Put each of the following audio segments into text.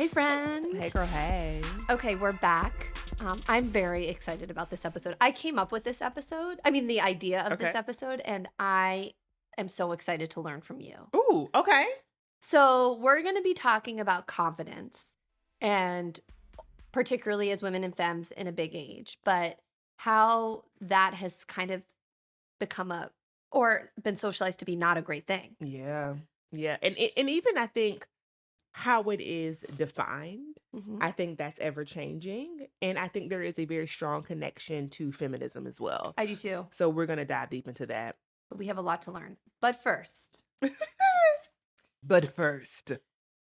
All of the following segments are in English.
Hey, friend. Hey, girl, hey. Okay, we're back. I'm very excited about this episode. I came up with this episode. The idea of this episode, and I am so excited to learn from you. Ooh, okay. So, we're going to be talking about confidence, and particularly as women and femmes in a big age, but how that has kind of become or been socialized to be not a great thing. Yeah. Yeah. And even I think how it is defined, I think that's ever changing. And I think there is a very strong connection to feminism as well. I do too. So we're going to dive deep into that. But we have a lot to learn. But first.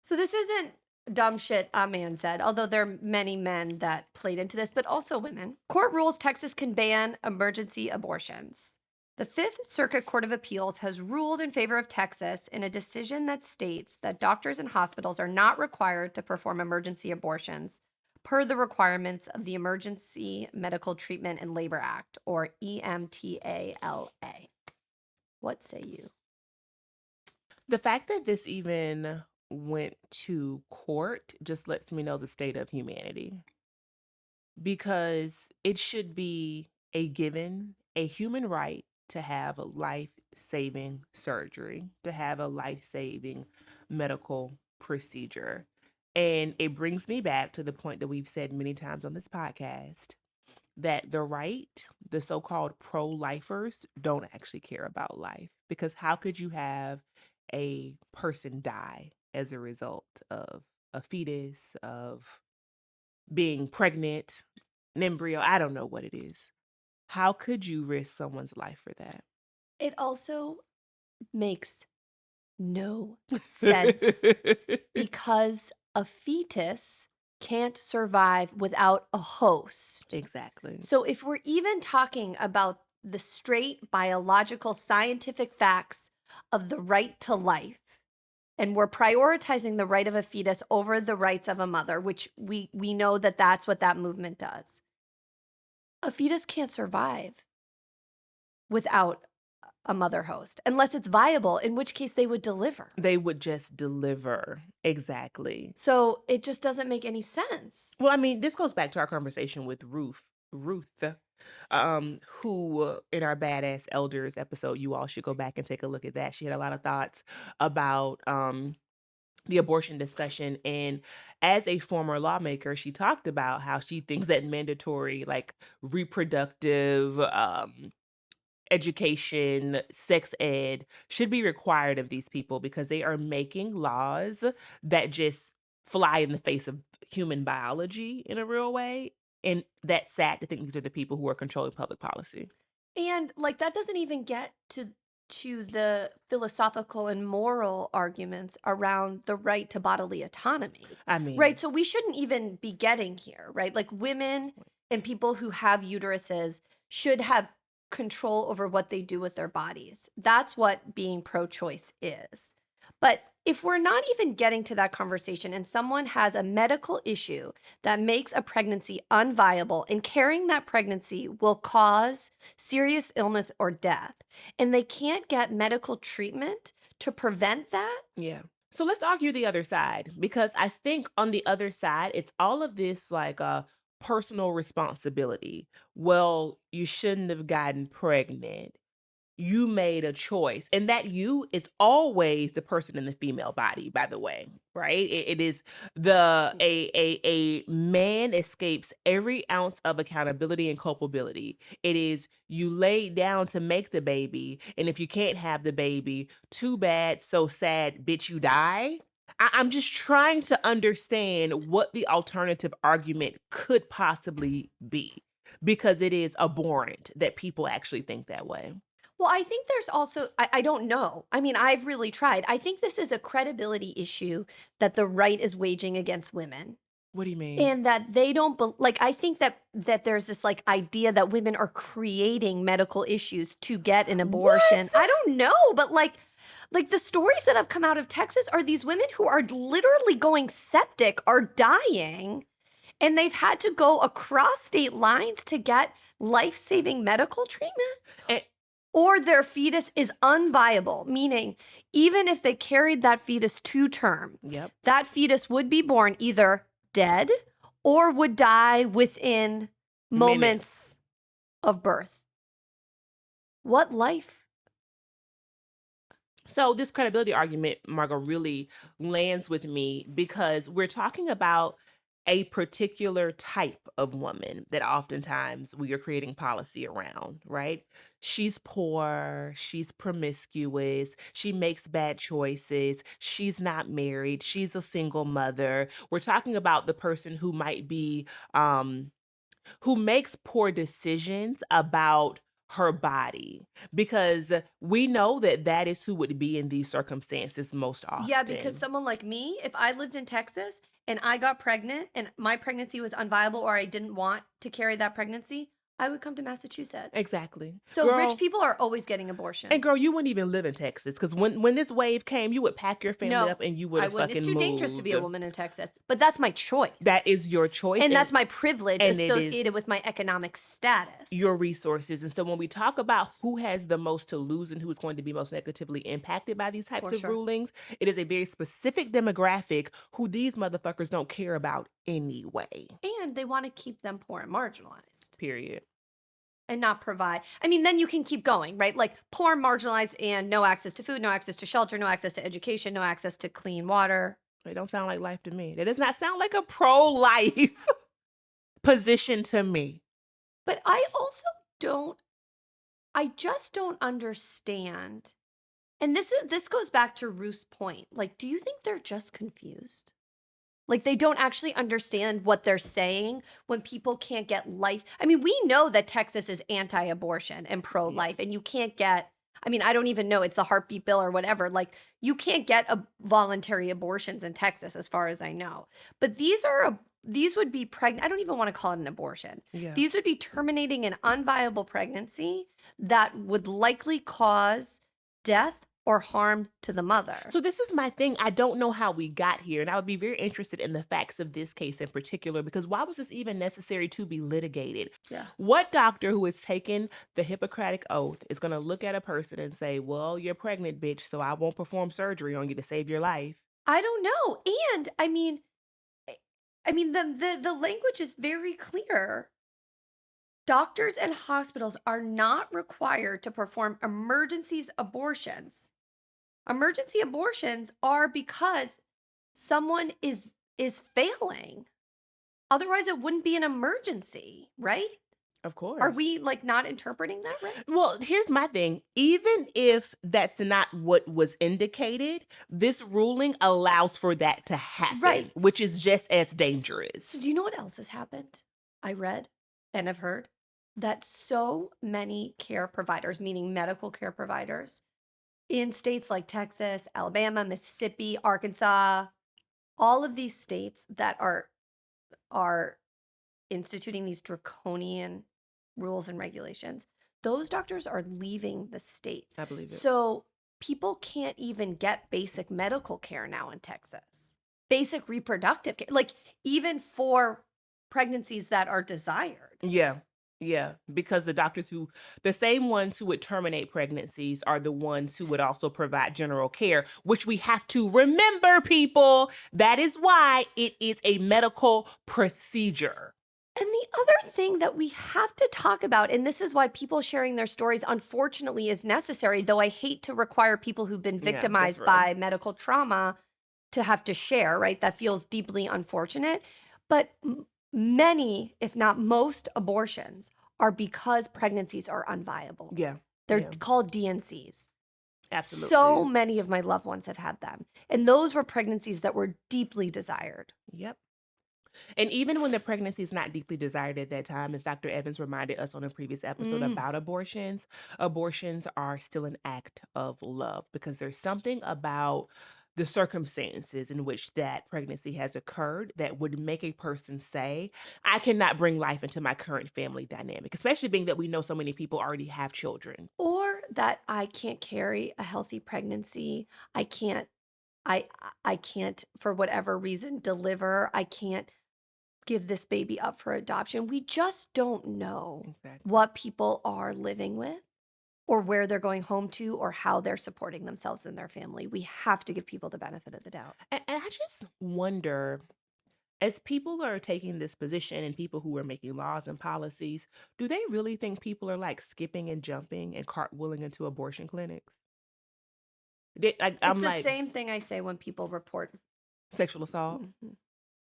So this isn't dumb shit a man said, although there are many men that played into this, but also women. Court rules Texas can ban emergency abortions. The Fifth Circuit Court of Appeals has ruled in favor of Texas in a decision that states that doctors and hospitals are not required to perform emergency abortions per the requirements of the Emergency Medical Treatment and Labor Act, or EMTALA. What say you? The fact that this even went to court just lets me know the state of humanity. Because it should be a human right to have a life-saving surgery, to have a life-saving medical procedure. And it brings me back to the point that we've said many times on this podcast, that the so-called pro-lifers, don't actually care about life. Because how could you have a person die as a result of a fetus, of being pregnant, an embryo? I don't know what it is. How could you risk someone's life for that? It also makes no sense because a fetus can't survive without a host. Exactly. So if we're even talking about the straight biological scientific facts of the right to life, and we're prioritizing the right of a fetus over the rights of a mother, which we know that that's what that movement does. A fetus can't survive without a mother host, unless it's viable, in which case they would deliver. They would just deliver. Exactly. So it just doesn't make any sense. Well, this goes back to our conversation with Ruth, who in our Badass Elders episode, you all should go back and take a look at that. She had a lot of thoughts about the abortion discussion. And as a former lawmaker, she talked about how she thinks that mandatory, reproductive education, sex ed should be required of these people, because they are making laws that just fly in the face of human biology in a real way. And that's sad to think these are the people who are controlling public policy. And that doesn't even get to the philosophical and moral arguments around the right to bodily autonomy. Right. So we shouldn't even be getting here, right? Women and people who have uteruses should have control over what they do with their bodies. That's what being pro-choice is. But if we're not even getting to that conversation and someone has a medical issue that makes a pregnancy unviable, and carrying that pregnancy will cause serious illness or death, and they can't get medical treatment to prevent that. Yeah. So let's argue the other side, because I think on the other side, it's all of this personal responsibility. Well, you shouldn't have gotten pregnant. You made a choice. And that you is always the person in the female body, by the way, right? It is a man escapes every ounce of accountability and culpability. It is, you laid down to make the baby, and if you can't have the baby, too bad, so sad, bitch, you die. I'm just trying to understand what the alternative argument could possibly be, because it is abhorrent that people actually think that way. Well, I think there's also, I don't know. I've really tried. I think this is a credibility issue that the right is waging against women. What do you mean? And that they don't, I think that there's this idea that women are creating medical issues to get an abortion. What? I don't know, but the stories that have come out of Texas are these women who are literally going septic, are dying, and they've had to go across state lines to get life-saving medical treatment. or their fetus is unviable, meaning even if they carried that fetus to term, Yep. that fetus would be born either dead or would die within moments of birth. What life? So this credibility argument, Margo, really lands with me because we're talking about a particular type of woman that oftentimes we are creating policy around, right? She's poor, she's promiscuous, she makes bad choices, she's not married, she's a single mother. We're talking about the person who might be who makes poor decisions about her body, because we know that that is who would be in these circumstances most often. Yeah, because someone like me, if I lived in Texas and I got pregnant and my pregnancy was unviable or I didn't want to carry that pregnancy, I would come to Massachusetts. Exactly. So Girl, rich people are always getting abortions. and girl, you wouldn't even live in Texas, because when this wave came, you would pack your family up and you would I have wouldn't. fucking It's too dangerous to be a woman in Texas. But that's my choice. That is your choice. And that's my privilege and it associated is with my economic status. your resources. And so when we talk about who has the most to lose and who is going to be most negatively impacted by these types For of sure. rulings, it is a very specific demographic who these motherfuckers don't care about anyway. And they want to keep them poor and marginalized. Period. And not provide. I mean, then you can keep going, right? Like poor, marginalized, and no access to food, no access to shelter, no access to education, no access to clean water. It don't sound like life to me. That does not sound like a pro-life position to me. But I just don't understand. And this goes back to Ruth's point. Like, do you think they're just confused? Like, they don't actually understand what they're saying when people can't get life. I mean, we know that Texas is anti-abortion and pro-life, and you can't get, I mean, I don't even know, it's a heartbeat bill or whatever. Like, you can't get voluntary abortions in Texas, as far as I know. But these would be pregnant. I don't even want to call it an abortion. Yeah. These would be terminating an unviable pregnancy that would likely cause death or harm to the mother. So this is my thing. I don't know how we got here, and I would be very interested in the facts of this case in particular, because why was this even necessary to be litigated? Yeah. What doctor who has taken the Hippocratic Oath is going to look at a person and say, well, you're pregnant, bitch, so I won't perform surgery on you to save your life? I don't know. And I mean, the language is very clear. Doctors and hospitals are not required to perform emergency abortions. Emergency abortions are because someone is failing. Otherwise, it wouldn't be an emergency, right? Of course. Are we like not interpreting that right? Well, here's my thing. Even if that's not what was indicated, this ruling allows for that to happen, Right. which is just as dangerous. So do you know what else has happened? I read and have heard that so many care providers, meaning medical care providers, in states like Texas, Alabama, Mississippi, Arkansas, all of these states that are instituting these draconian rules and regulations, those doctors are leaving the states. I believe it. So people can't even get basic medical care now in Texas. Basic reproductive care, like even for pregnancies that are desired. Yeah, because the same ones who would terminate pregnancies are the ones who would also provide general care, which we have to remember, people. That is why it is a medical procedure. And the other thing that we have to talk about, and this is why people sharing their stories, unfortunately, is necessary, though I hate to require people who've been victimized by medical trauma to have to share, right? That feels deeply unfortunate. But many, if not most, abortions are because pregnancies are unviable. Yeah. They're called DNCs. Absolutely. So many of my loved ones have had them. And those were pregnancies that were deeply desired. Yep. And even when the pregnancy is not deeply desired at that time, as Dr. Evans reminded us on a previous episode about abortions are still an act of love, because there's something about the circumstances in which that pregnancy has occurred that would make a person say, I cannot bring life into my current family dynamic, especially being that we know so many people already have children. Or that I can't carry a healthy pregnancy. I can't, for whatever reason, deliver. I can't give this baby up for adoption. We just don't know what people are living with or where they're going home to or how they're supporting themselves and their family. We have to give people the benefit of the doubt. And I just wonder, as people are taking this position and people who are making laws and policies, do they really think people are like skipping and jumping and cartwheeling into abortion clinics? I'm It's the like, same thing I say when people report sexual assault. Mhm.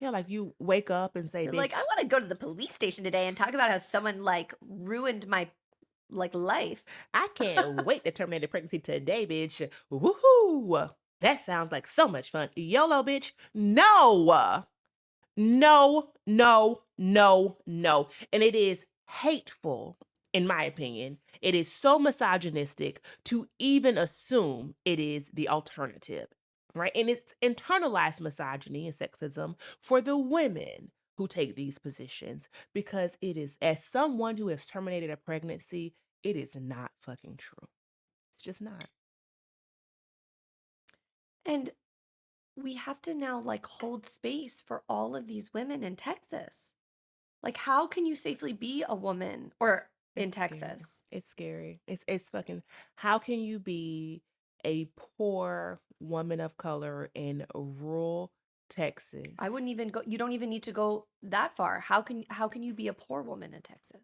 Yeah, like you wake up and say, They're bitch, like, I want to go to the police station today and talk about how someone like ruined my life. I can't wait to terminate the pregnancy today, bitch. Woohoo! That sounds like so much fun. YOLO, bitch. No. No, no, no, no. And it is hateful, in my opinion. It is so misogynistic to even assume it is the alternative, right? And it's internalized misogyny and sexism for the women who take these positions, because it is, as someone who has terminated a pregnancy, it is not fucking true. It's just not. And we have to now like hold space for all of these women in Texas. Like, how can you safely be a woman or in Texas? It's scary. It's fucking, how can you be a poor woman of color in rural Texas? I wouldn't even go. You don't even need to go that far. How can you be a poor woman in Texas?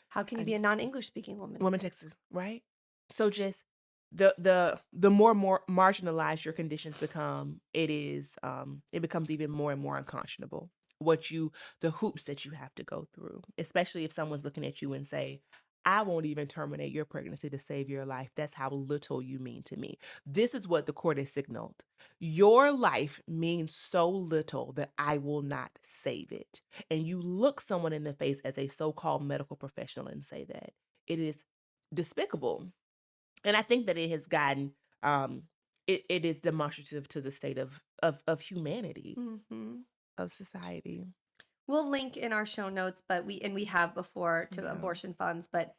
How can you be a non-English speaking woman? Woman in Texas, right? So just the more marginalized your conditions become, it becomes even more and more unconscionable the hoops that you have to go through, especially if someone's looking at you and say, I won't even terminate your pregnancy to save your life. That's how little you mean to me. This is what the court has signaled. Your life means so little that I will not save it. And you look someone in the face as a so-called medical professional and say that. It is despicable. And I think that it has gotten, it is demonstrative to the state of humanity, of society. We'll link in our show notes, but we have before to abortion funds, but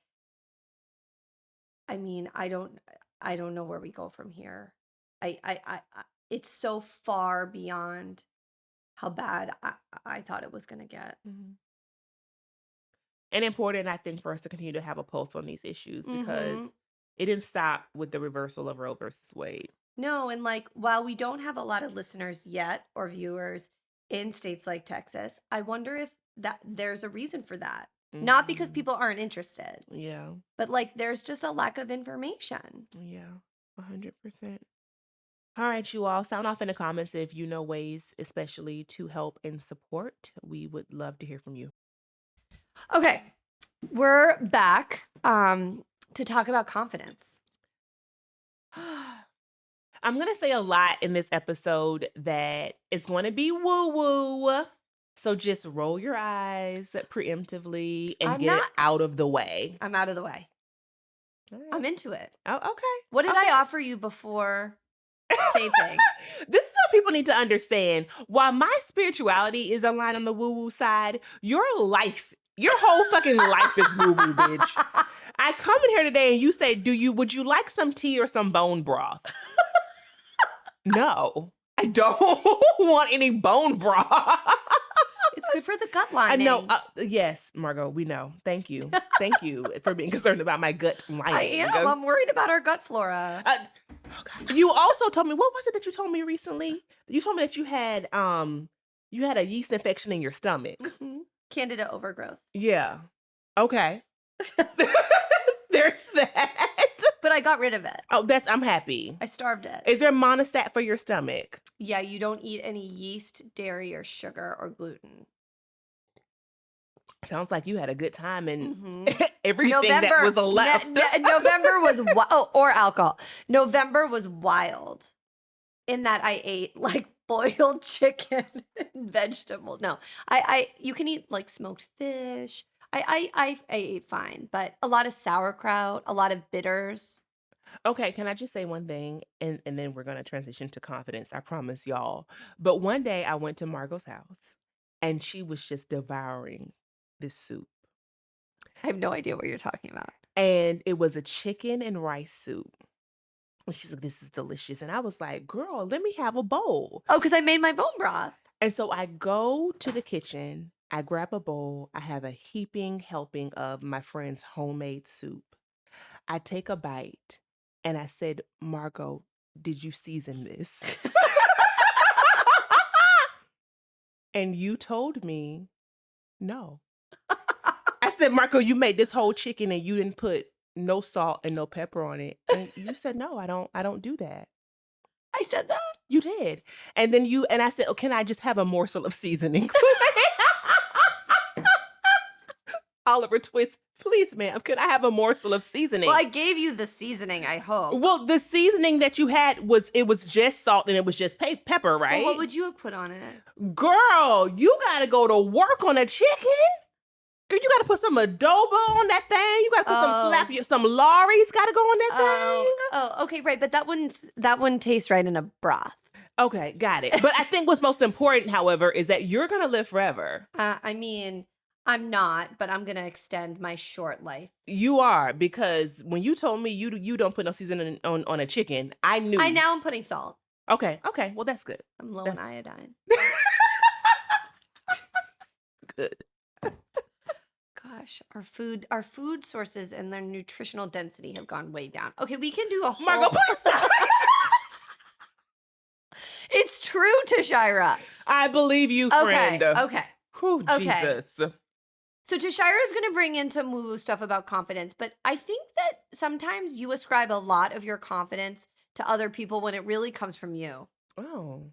I mean, I don't know where we go from here. It's so far beyond how bad I thought it was going to get. And important, I think, for us to continue to have a pulse on these issues, because it didn't stop with the reversal of Roe versus Wade. No, and like, while we don't have a lot of listeners yet or viewers in states like Texas, I wonder if that there's a reason for that. Not because people aren't interested. Yeah. But like, there's just a lack of information. Yeah, 100%. All right, you all, sound off in the comments if you know ways, especially to help and support. We would love to hear from you. Okay, we're back to talk about confidence. I'm going to say a lot in this episode that is going to be woo-woo. So just roll your eyes preemptively and get it out of the way. I'm out of the way. Right. I'm into it. Oh, okay. What did I offer you before taping? This is what people need to understand. While my spirituality is aligned on the woo-woo side, your whole fucking life is woo-woo, bitch. I come in here today and you say, would you like some tea or some bone broth? No, I don't want any bone broth. It's good for the gut lining. I know. Yes, Margo, we know. Thank you. Thank you for being concerned about my gut lining. I am. I'm worried about our gut flora. Oh God. You also told me, what was it that you told me recently? You told me that you had a yeast infection in your stomach. Candida overgrowth. Yeah. Okay. There's that. But I got rid of it. Oh, I'm happy. I starved it. Is there monostat for your stomach? Yeah, you don't eat any yeast, dairy, or sugar, or gluten. Sounds like you had a good time and everything that was left. November was or alcohol. November was wild in that I ate like boiled chicken and vegetable. No, you can eat like smoked fish. I ate fine, but a lot of sauerkraut, a lot of bitters. Okay, can I just say one thing? And then we're going to transition to confidence. I promise y'all. But one day I went to Margo's house and she was just devouring this soup. I have no idea what you're talking about. And it was a chicken and rice soup. And she's like, this is delicious. And I was like, girl, let me have a bowl. Oh, because I made my bone broth. And so I go to the kitchen. I grab a bowl. I have a heaping helping of my friend's homemade soup. I take a bite and I said, Margo, did you season this? And you told me, no. I said, Marco, you made this whole chicken and you didn't put no salt and no pepper on it. And you said, no, I don't do that. I said that? You did. And then I said, oh, can I just have a morsel of seasoning? Oliver Twist, please, ma'am, could I have a morsel of seasoning? Well, I gave you the seasoning, I hope. Well, the seasoning that you had was just salt and it was just pepper, right? Well, what would you have put on it? Girl, you gotta go to work on a chicken. Girl, you gotta put some adobo on that thing. You gotta put some Laurie's gotta go on that thing. Oh, okay, right. But that wouldn't taste right in a broth. Okay, got it. But I think what's most important, however, is that you're gonna live forever. I mean, I'm not, but I'm going to extend my short life. You are, because when you told me you don't put no seasoning on a chicken, I knew. Now I'm putting salt. Okay, well, that's good. I'm low in iodine. Good. Gosh, our food sources and their nutritional density have gone way down. Okay, we can do a whole... Margo, please stop. It's true, Tashira. I believe you, friend. Okay. Whew, Jesus. So Tashira is going to bring in some woo-woo stuff about confidence, but I think that sometimes you ascribe a lot of your confidence to other people when it really comes from you. Oh.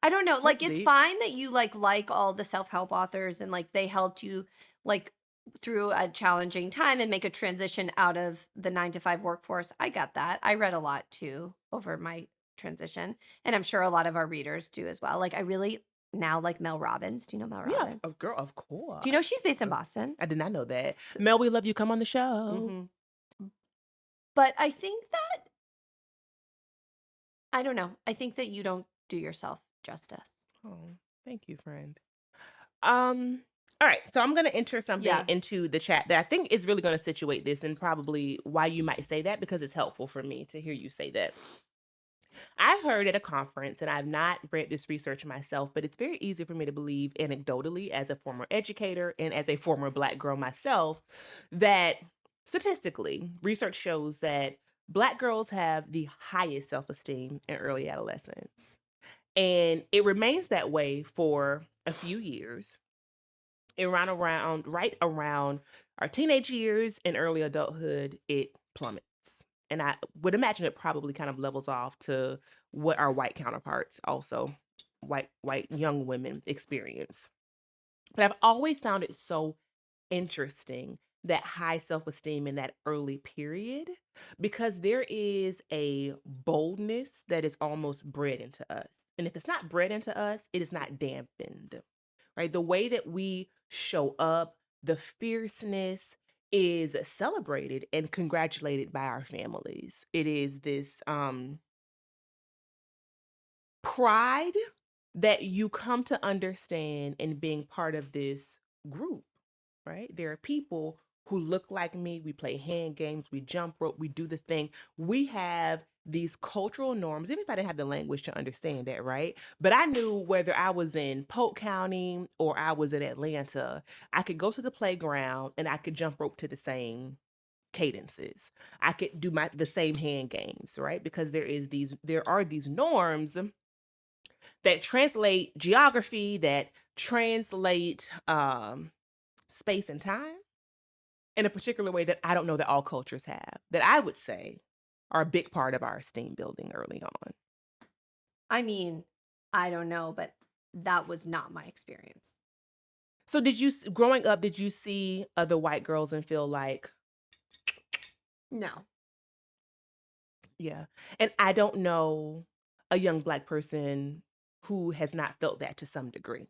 I don't know. Like, it's deep. fine that you like all the self-help authors and like they helped you like through a challenging time and make a transition out of the 9-to-5 workforce. I got that. I read a lot too over my transition, and I'm sure a lot of our readers do as well. Like, I really now like Mel Robbins. Do you know Mel Robbins? Yeah, girl, of course. Do you know she's based in Boston? I did not know that. Mel, we love you. Come on the show. Mm-hmm. But I think that, I don't know. I think that you don't do yourself justice. Oh, thank you, friend. All right, so I'm going to enter something into the chat that I think is really going to situate this and probably why you might say that, because it's helpful for me to hear you say that. I heard at a conference, and I've not read this research myself, but it's very easy for me to believe anecdotally as a former educator and as a former Black girl myself, that statistically, research shows that Black girls have the highest self-esteem in early adolescence. And it remains that way for a few years. Right around our teenage years and early adulthood, it plummets. And I would imagine it probably kind of levels off to what our white counterparts also, white young women experience. But I've always found it so interesting, that high self-esteem in that early period, because there is a boldness that is almost bred into us. And if it's not bred into us, it is not dampened, right? The way that we show up, the fierceness, is celebrated and congratulated by our families. It is this pride that you come to understand in being part of this group, right? There are people who look like me. We play hand games, we jump rope, we do the thing. We have these cultural norms. Even if I didn't have the language to understand that, right? But I knew whether I was in Polk County or I was in Atlanta, I could go to the playground and I could jump rope to the same cadences. I could do the same hand games, right? Because there are these norms that translate geography, that translate space and time in a particular way that I don't know that all cultures have, that I would say are a big part of our esteem building early on. I mean, I don't know, but that was not my experience. So growing up, did you see other white girls and feel like... No. Yeah. And I don't know a young Black person who has not felt that to some degree.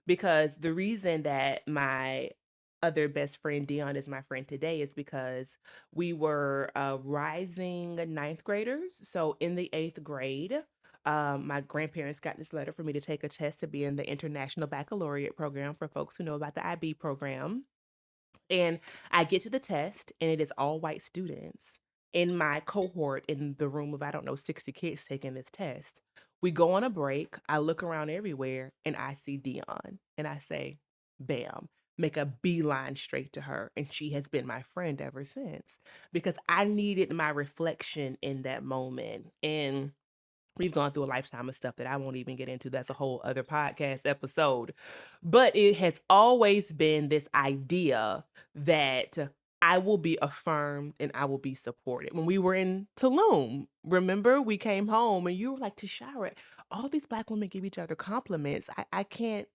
Because the reason that my other best friend, Dion, is my friend today is because we were rising 9th graders. So in the 8th grade, my grandparents got this letter for me to take a test to be in the International Baccalaureate program, for folks who know about the IB program. And I get to the test, and it is all white students in my cohort in the room of, 60 kids taking this test. We go on a break. I look around everywhere, and I see Dion. And I say, bam, make a beeline straight to her. And she has been my friend ever since because I needed my reflection in that moment. And we've gone through a lifetime of stuff that I won't even get into. That's a whole other podcast episode. But it has always been this idea that I will be affirmed and I will be supported. When we were in Tulum, remember, we came home and you were like, Tashira, all these Black women give each other compliments. I can't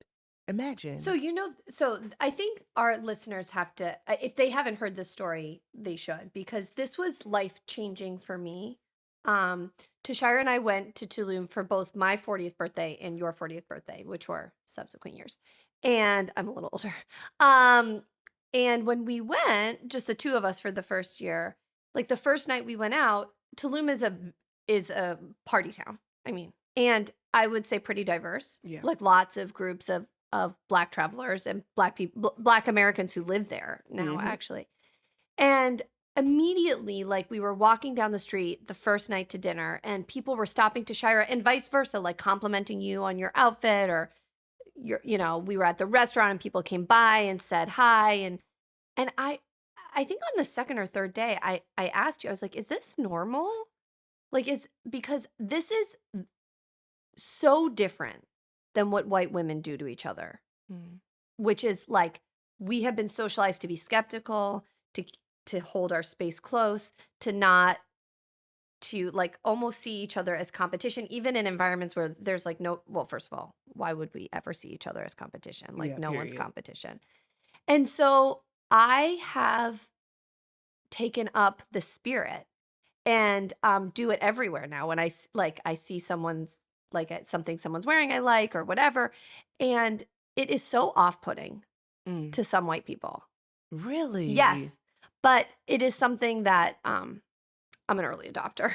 imagine. So, I think our listeners have to, if they haven't heard this story, they should, because this was life-changing for me. Tashira and I went to Tulum for both my 40th birthday and your 40th birthday, which were subsequent years. And I'm a little older. And when we went, just the two of us for the first year, like the first night we went out, Tulum is a party town. I mean, and I would say pretty diverse. Yeah. Like lots of groups of Black travelers and Black people, Black Americans who live there now, actually. And immediately, like we were walking down the street the first night to dinner and people were stopping Tashira and vice versa, like complimenting you on your outfit or we were at the restaurant and people came by and said hi. And I think on the second or third day, I asked you, I was like, is this normal? Like, because this is so different than what white women do to each other, which is like, we have been socialized to be skeptical, to hold our space close, to like almost see each other as competition, even in environments where there's like well, first of all, why would we ever see each other as competition? Like no one's competition. And so I have taken up the spirit and do it everywhere now. When I see someone's something someone's wearing I like or whatever, and it is so off-putting to some white people. Really? Yes, but it is something that I'm an early adopter.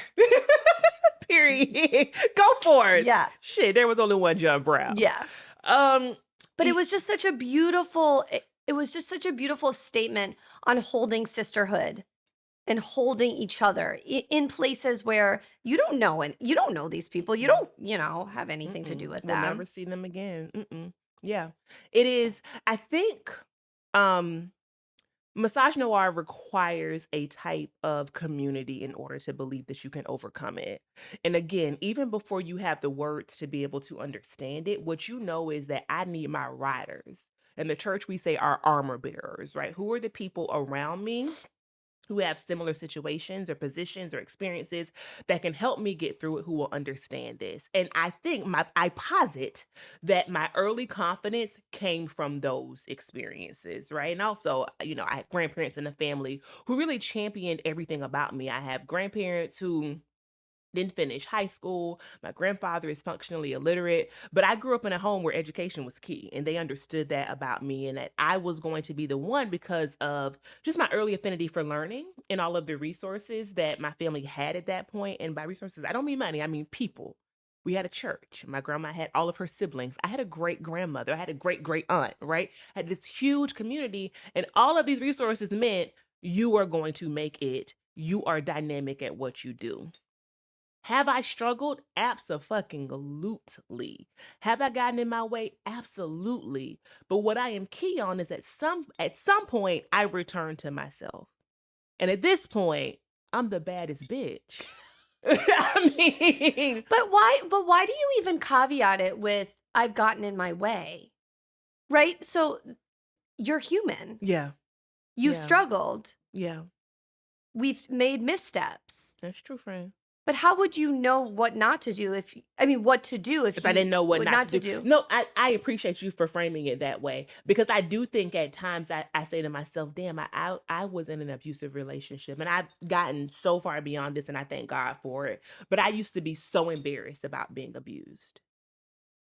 Period. Go for it. Yeah. Shit, there was only one John Brown. Yeah. But it was just such a beautiful. It was just such a beautiful statement on holding sisterhood and holding each other in places where you don't know these people. You don't, have anything to do with them. We'll never see them again. Yeah, it is. I think misogynoir requires a type of community in order to believe that you can overcome it. And again, even before you have the words to be able to understand it, what you know is that I need my riders. In the church, we say our armor bearers, right? Who are the people around me who have similar situations or positions or experiences that can help me get through it, who will understand this. And I think I posit that my early confidence came from those experiences, right? And also, I had grandparents in the family who really championed everything about me. I have grandparents who didn't finish high school. My grandfather is functionally illiterate, but I grew up in a home where education was key, and they understood that about me and that I was going to be the one because of just my early affinity for learning and all of the resources that my family had at that point. And by resources, I don't mean money, I mean people. We had a church. My grandma had all of her siblings. I had a great grandmother. I had a great great aunt, right? I had this huge community, and all of these resources meant you are going to make it. You are dynamic at what you do. Have I struggled? Abso-fucking-lutely. Have I gotten in my way? Absolutely. But what I am key on is at some point I return to myself. And at this point, I'm the baddest bitch. I mean, But why do you even caveat it with I've gotten in my way? Right? So you're human. Yeah. You've struggled. Yeah. We've made missteps. That's true, friend. But how would you know what not to do what to do if I didn't know what not to do? No, I appreciate you for framing it that way, because I do think at times I say to myself, damn, I was in an abusive relationship and I've gotten so far beyond this and I thank God for it. But I used to be so embarrassed about being abused,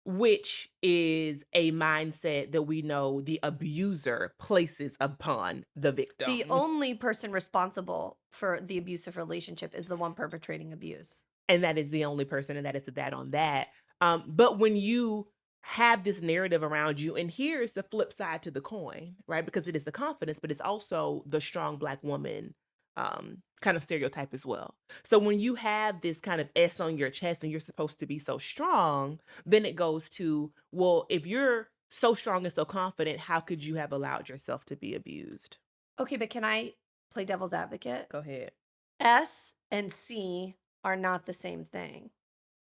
which is a mindset that we know the abuser places upon the victim. The only person responsible for the abusive relationship is the one perpetrating abuse. And that is the only person, and that is that on that. But when you have this narrative around you, and here's the flip side to the coin, right? Because it is the confidence, but it's also the strong Black woman kind of stereotype as well. So when you have this kind of S on your chest and you're supposed to be so strong, then it goes to, well, if you're so strong and so confident, how could you have allowed yourself to be abused? Okay, but can I play devil's advocate? Go ahead. S and C are not the same thing.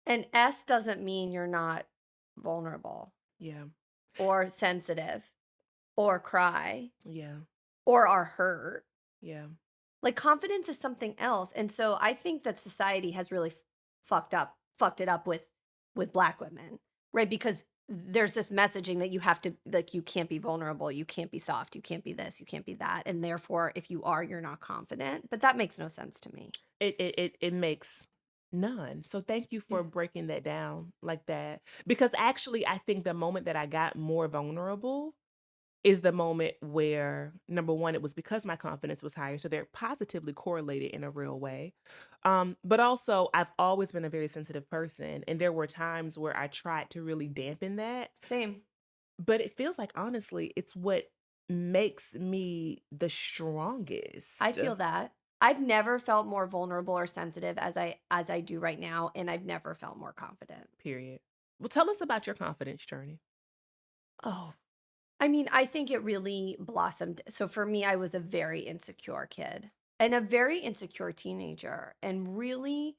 And S doesn't mean you're not vulnerable Yeah. or sensitive or cry Yeah. or are hurt. Yeah. Like confidence is something else. And so I think that society has really fucked it up with black women, right? Because there's this messaging that you have to like you can't be vulnerable, you can't be soft, you can't be this, you can't be that. And therefore if you are, you're not confident. But that makes no sense to me. It makes none. So thank you Yeah. for breaking that down like that. Because actually, I think the moment that I got more vulnerable is the moment where, number one, it was because my confidence was higher. So they're positively correlated in a real way. But also, I've always been a very sensitive person. And there were times where I tried to really dampen that. Same. But it feels like, honestly, it's what makes me the strongest. I feel that. I've never felt more vulnerable or sensitive as I do right now, and I've never felt more confident. Period. Well, tell us about your confidence journey. Oh, I mean, I think it really blossomed. So for me, I was a very insecure kid and a very insecure teenager. And really,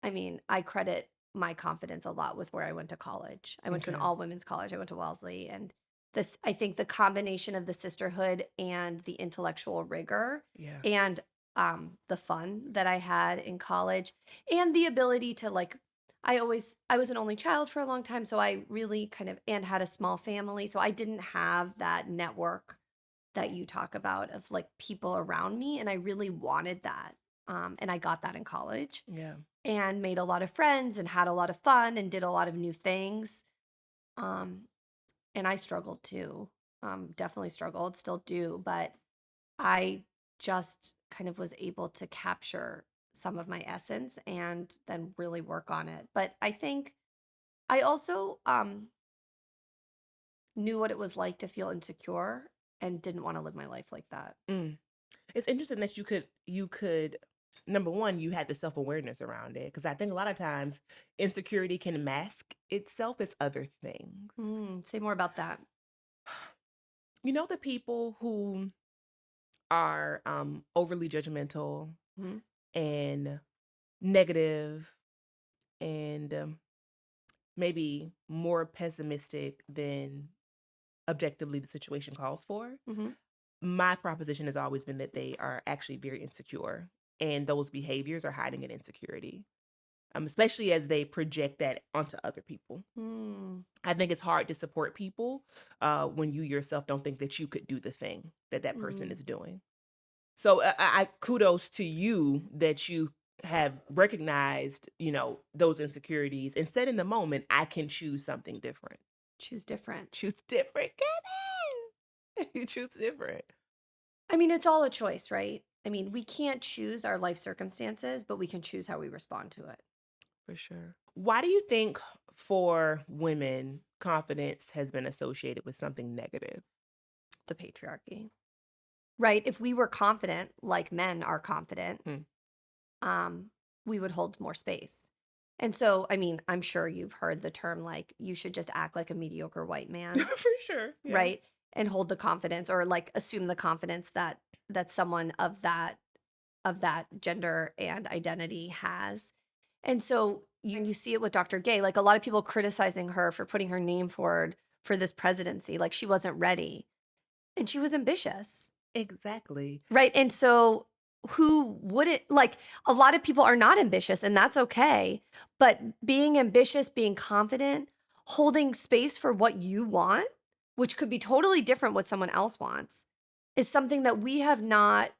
I mean, I credit my confidence a lot with where I went to college. I went to an Okay. all women's college. I went to Wellesley. And this, I think the combination of the sisterhood and the intellectual rigor Yeah. and the fun that I had in college and the ability to like, I was an only child for a long time. So I really kind of, and had a small family. So I didn't have that network that you talk about of like people around me. And I really wanted that. And I got that in college Yeah. and made a lot of friends and had a lot of fun and did a lot of new things. Um, and I struggled too. Definitely struggled, still do, but I just kind of was able to capture some of my essence and then really work on it. But I think I also knew what it was like to feel insecure and didn't want to live my life like that. Mm. It's interesting that you could number one, you had the self-awareness around it because I think a lot of times insecurity can mask itself as other things. Say more about that. You know the people who are overly judgmental Mhm. and negative and maybe more pessimistic than objectively the situation calls for. Mhm. My proposition has always been that they are actually very insecure, and those behaviors are hiding an insecurity, especially as they project that onto other people. Mm. I think it's hard to support people when you yourself don't think that you could do the thing that that person Mm. is doing. So I kudos to you that you have recognized, those insecurities and said in the moment, I can choose something different. Choose different. Choose different, Kevin. You choose different. I mean, it's all a choice, right? I mean, we can't choose our life circumstances, but we can choose how we respond to it. For sure. Why do you think for women, confidence has been associated with something negative? The patriarchy. Right? If we were confident, like men are confident, Hmm. um, we would hold more space. And so, I mean, I'm sure you've heard the term like you should just act like a mediocre white man, For sure. Yeah. right? And hold the confidence or like assume the confidence that someone of that gender and identity has. And so you see it with Dr. Gay, like a lot of people criticizing her for putting her name forward for this presidency, like she wasn't ready. And she was ambitious. Exactly. Right. And so who wouldn't like a lot of people are not ambitious and that's okay. But being ambitious, being confident, holding space for what you want, which could be totally different what someone else wants, is something that we have not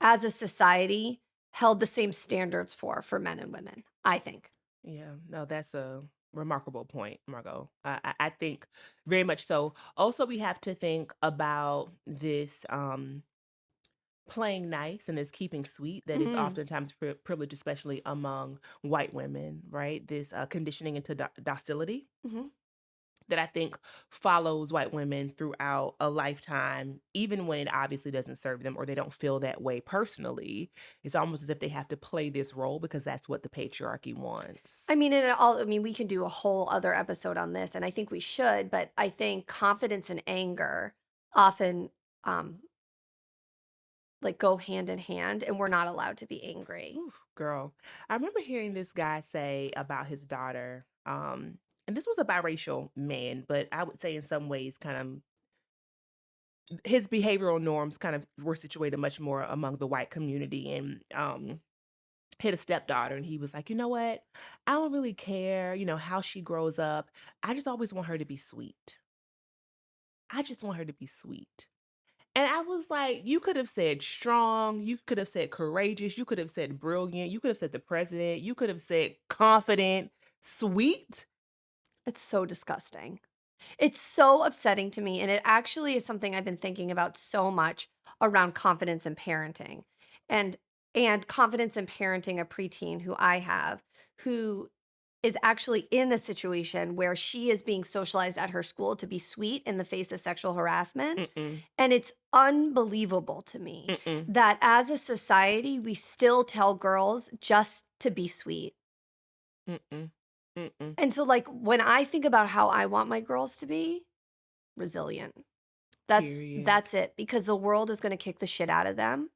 as a society held the same standards for men and women, I think. Yeah. No, that's a remarkable point, Margo. I think very much so. Also, we have to think about this playing nice and this keeping sweet that is Mm, oftentimes privileged, especially among white women, right? This conditioning into docility. mhm. that I think follows white women throughout a lifetime, even when it obviously doesn't serve them or they don't feel that way personally. It's almost as if they have to play this role because that's what the patriarchy wants. I mean, we can do a whole other episode on this, and I think we should, but I think confidence and anger often like go hand in hand, and we're not allowed to be angry. Oof, girl, I remember hearing this guy say about his daughter, and this was a biracial man, but I would say in some ways kind of his behavioral norms kind of were situated much more among the white community. And he had a stepdaughter, and he was like, you know what? I don't really care, how she grows up. I just always want her to be sweet. I just want her to be sweet. And I was like, you could have said strong, you could have said courageous, you could have said brilliant, you could have said the president, you could have said confident, sweet. It's so disgusting. It's so upsetting to me, and it actually is something I've been thinking about so much around confidence in parenting. And confidence in parenting a preteen who I have, who is actually in a situation where she is being socialized at her school to be sweet in the face of sexual harassment. Mm-mm, And it's unbelievable to me mm-mm, that as a society, we still tell girls just to be sweet. mm-mm, mm-mm. And so, like, when I think about how I want my girls to be, resilient. Period. That's it, because the world is going to kick the shit out of them.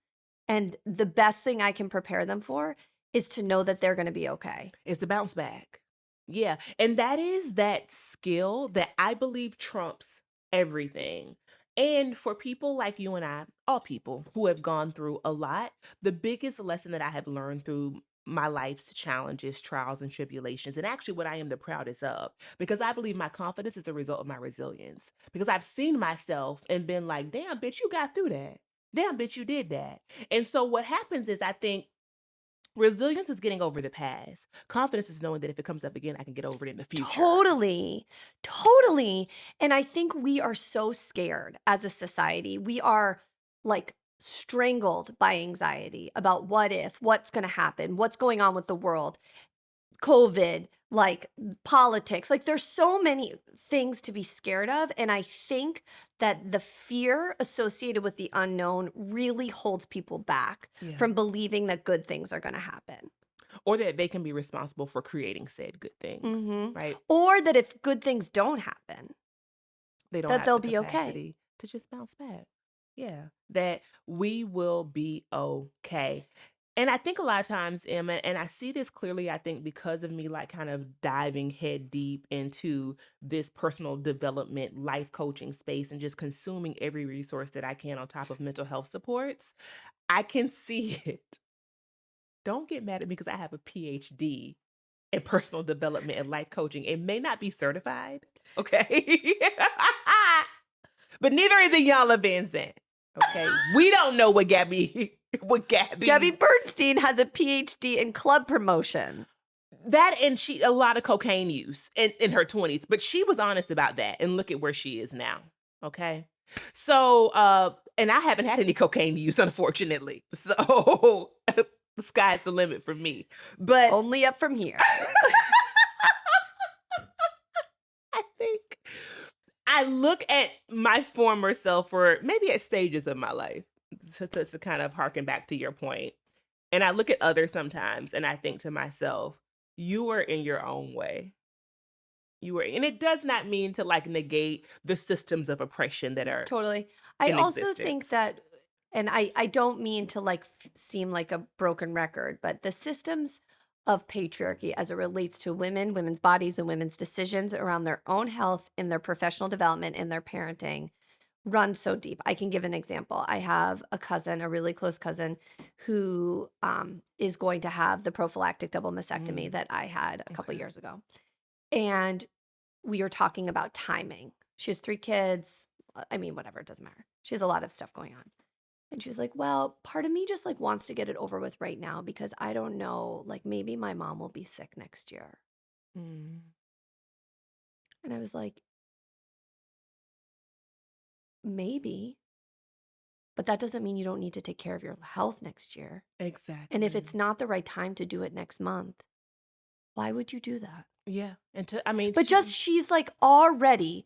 And the best thing I can prepare them for is to know that they're going to be okay. It's the bounce back. Yeah. And that is that skill that I believe trumps everything. And for people like you and I, all people who have gone through a lot, the biggest lesson that I have learned through my life's challenges, trials, and tribulations, and actually what I am the proudest of, because I believe my confidence is a result of my resilience. Because I've seen myself and been like, damn, bitch, you got through that. Damn, bitch, you did that. And so what happens is I think resilience is getting over the past. Confidence is knowing that if it comes up again, I can get over it in the future. Totally. Totally. And I think we are so scared as a society. We are like strangled by anxiety about what if, what's going to happen, what's going on with the world, COVID, like politics. Like there's so many things to be scared of. And I think that the fear associated with the unknown really holds people back Yeah. from believing that good things are going to happen. Or that they can be responsible for creating said good things, Mhm. right? Or that if good things don't happen, They don't that have they'll the be okay. capacity to just bounce back. Yeah. That we will be okay. And I think a lot of times, Emma, and I see this clearly, I think, because of me like kind of diving head deep into this personal development, life coaching space and just consuming every resource that I can on top of mental health supports, I can see it. Don't get mad at me because I have a PhD in personal development and life coaching. It may not be certified, okay? But neither is Iyanla Van Zandt. Okay. We don't know what Gabby Bernstein has a PhD in club promotion. That, and she a lot of cocaine use in her 20s, but she was honest about that, and look at where she is now. Okay. So and I haven't had any cocaine use, unfortunately. So the sky's the limit for me. But only up from here. I think I look at my former self, or maybe at stages of my life, to kind of harken back to your point. And I look at others sometimes and I think to myself, you were in your own way. You were, and it does not mean to like negate the systems of oppression that are Totally. I in also think existence. that, and I don't mean to like seem like a broken record, but the systems of patriarchy as it relates to women, women's bodies, and women's decisions around their own health, in their professional development, in their parenting run so deep. I can give an example. I have a cousin, a really close cousin, who is going to have the prophylactic double mastectomy that I had a couple years ago. And we were talking about timing. She has 3 kids. I mean, whatever, it doesn't matter. She has a lot of stuff going on. And she was like, well, part of me just like wants to get it over with right now because I don't know, like maybe my mom will be sick next year. Mm. And I was like, maybe, but that doesn't mean you don't need to take care of your health next year. Exactly. And if it's not the right time to do it next month, why would you do that? Yeah. I mean, But just she's like already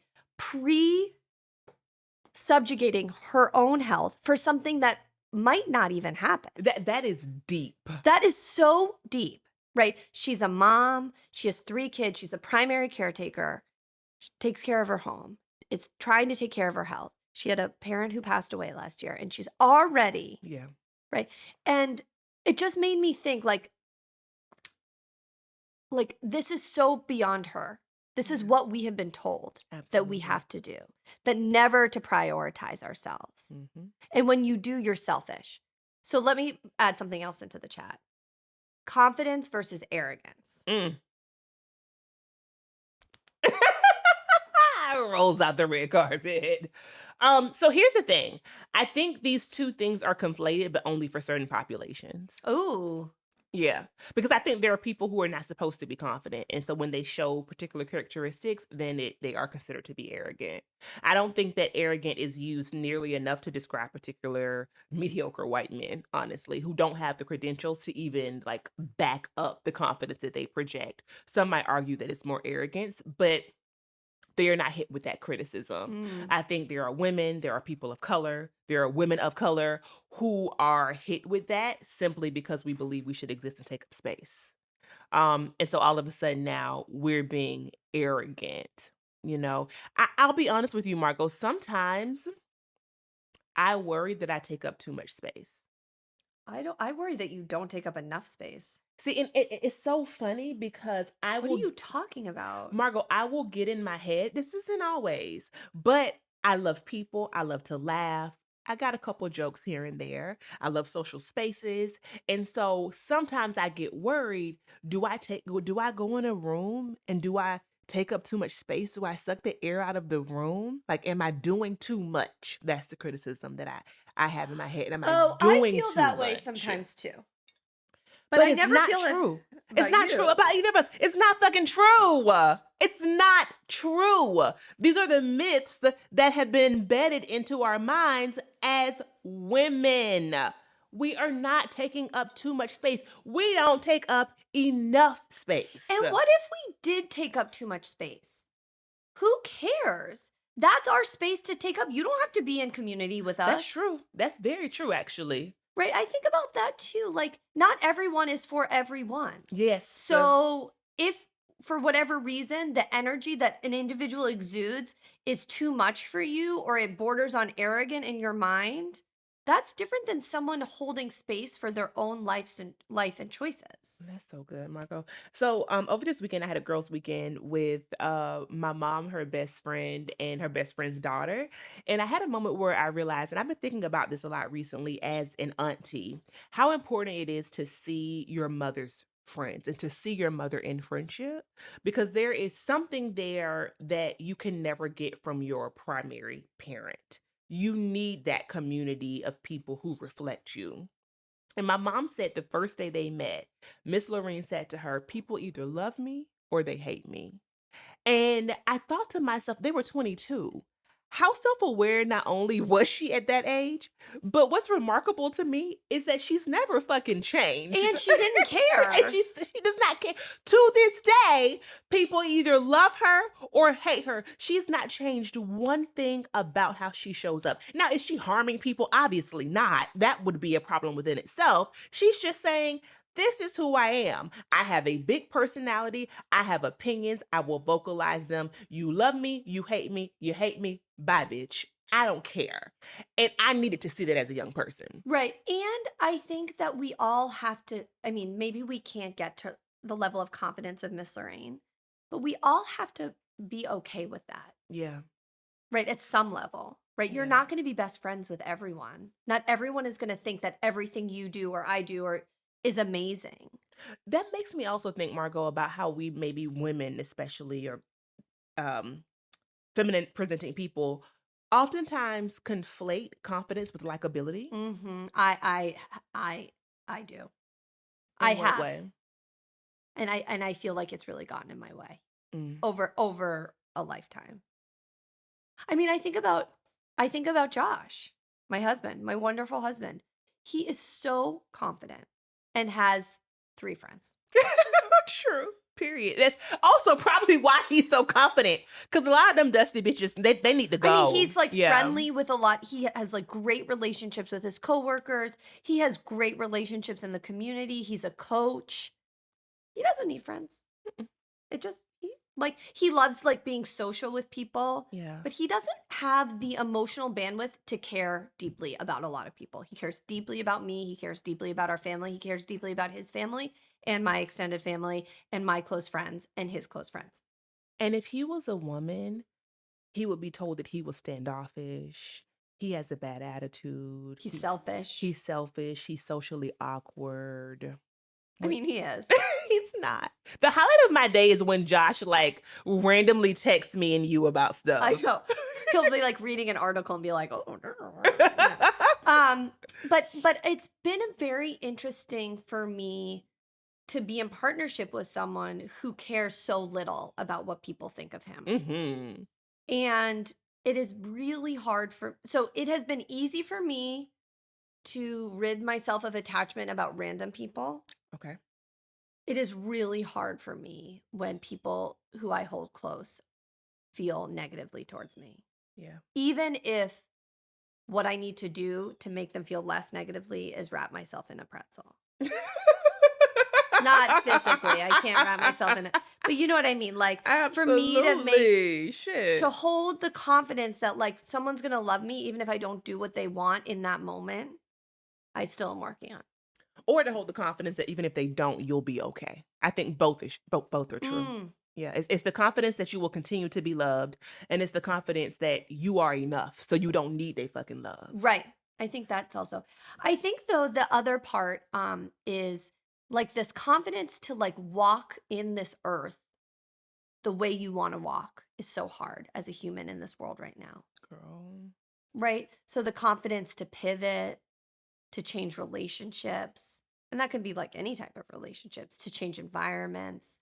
subjugating her own health for something that might not even happen. that is deep. That is so deep, right? She's a mom. She has 3 kids. She's a primary caretaker. She takes care of her home. It's trying to take care of her health. She had a parent who passed away last year, and she's already, Yeah. right? And it just made me think like this is so beyond her. This is what we have been told that we have to do, that never to prioritize ourselves. Mm-hmm. And when you do, you're selfish. So let me add something else into the chat. Confidence versus arrogance. Rolls out the red carpet. So here's the thing. I think these two things are conflated, but only for certain populations. Ooh. Yeah, because I think there are people who are not supposed to be confident. And so when they show particular characteristics, then they are considered to be arrogant. I don't think that arrogant is used nearly enough to describe particular mediocre white men, honestly, who don't have the credentials to even like back up the confidence that they project. Some might argue that it's more arrogance, but they are not hit with that criticism. I think there are women, there are people of color, there are women of color who are hit with that simply because we believe we should exist and take up space. And so all of a sudden now we're being arrogant. You know, I'll be honest with you, Margo. Sometimes I worry that I take up too much space. I worry that you don't take up enough space. See, and it's so funny because What are you talking about? Margo, I will get in my head. This isn't always, but I love people. I love to laugh. I got a couple jokes here and there. I love social spaces. And so sometimes I get worried. Do I go in a room and do I take up too much space? Do I suck the air out of the room? Like, am I doing too much? That's the criticism that I have in my head. Am I doing I feel too that way much? sometimes too. But I never feel true. It's not true about either of us. It's not fucking true. It's not true. These are the myths that have been embedded into our minds as women. We are not taking up too much space. We don't take up enough space. And what if we did take up too much space? Who cares? That's our space to take up. You don't have to be in community with us. That's true. That's very true, actually. Right? I think about that too. Like, not everyone is for everyone. Yes. So if for whatever reason the energy that an individual exudes is too much for you, or it borders on arrogant in your mind, that's different than someone holding space for their own life and choices. That's so good, Margo. So over this weekend, I had a girls' weekend with my mom, her best friend, and her best friend's daughter. And I had a moment where I realized, and I've been thinking about this a lot recently as an auntie, how important it is to see your mother's friends and to see your mother in friendship, because there is something there that you can never get from your primary parent. You need that community of people who reflect you. And my mom said the first day they met, Miss Lorraine said to her, people either love me or they hate me. And I thought to myself, they were 22. How self-aware not only was she at that age, but what's remarkable to me is that she's never fucking changed. And she didn't care. And she does not care. To this day, people either love her or hate her. She's not changed one thing about how she shows up. Now, is she harming people? Obviously not. That would be a problem within itself. She's just saying, this is who I am. I have a big personality. I have opinions. I will vocalize them. You love me. You hate me. You hate me. Bye, bitch. I don't care. And I needed to see that as a young person. Right. And I think that we all have to, I mean, maybe we can't get to the level of confidence of Miss Lorraine, but we all have to be okay with that. Yeah. Right. At some level. Right. You're not going to be best friends with everyone. Not everyone is going to think that everything you do or I do or is amazing. That makes me also think, Margo, about how we, maybe women especially, or feminine presenting people, oftentimes conflate confidence with likability. Mm-hmm. I do. I have. Way? And I feel like it's really gotten in my way over a lifetime. I mean, I think about Josh, my husband, my wonderful husband. He is so confident and has 3 friends. True. Period. That's also probably why he's so confident. Because a lot of them dusty bitches, they need to go. I mean, he's like friendly with a lot. He has like great relationships with his coworkers. He has great relationships in the community. He's a coach. He doesn't need friends. It just he loves like being social with people. Yeah. But he doesn't have the emotional bandwidth to care deeply about a lot of people. He cares deeply about me. He cares deeply about our family. He cares deeply about his family and my extended family and my close friends and his close friends. And if he was a woman, he would be told that he was standoffish. He has a bad attitude. He's selfish. He's selfish. He's socially awkward. I mean, he is. He's not. The highlight of my day is when Josh like randomly texts me and you about stuff. I know. He'll be like reading an article and be like, "Oh, yeah." But it's been very interesting for me to be in partnership with someone who cares so little about what people think of him. Mm-hmm. And it is really hard so it has been easy for me to rid myself of attachment about random people. Okay. It is really hard for me when people who I hold close feel negatively towards me. Yeah. Even if what I need to do to make them feel less negatively is wrap myself in a pretzel. Not physically. I can't wrap myself in it. But you know what I mean? Like, absolutely. For me Shit. to hold the confidence that like someone's going to love me even if I don't do what they want in that moment, I still am working on. Or to hold the confidence that even if they don't, you'll be okay. I think both are true. Yeah, it's the confidence that you will continue to be loved, and it's the confidence that you are enough, so you don't need their fucking love. Right. I think that's also. I think though the other part is like this confidence to like walk in this earth the way you want to walk is so hard as a human in this world right now. Girl. Right? So the confidence to pivot, to change relationships, and that could be like any type of relationships, to change environments,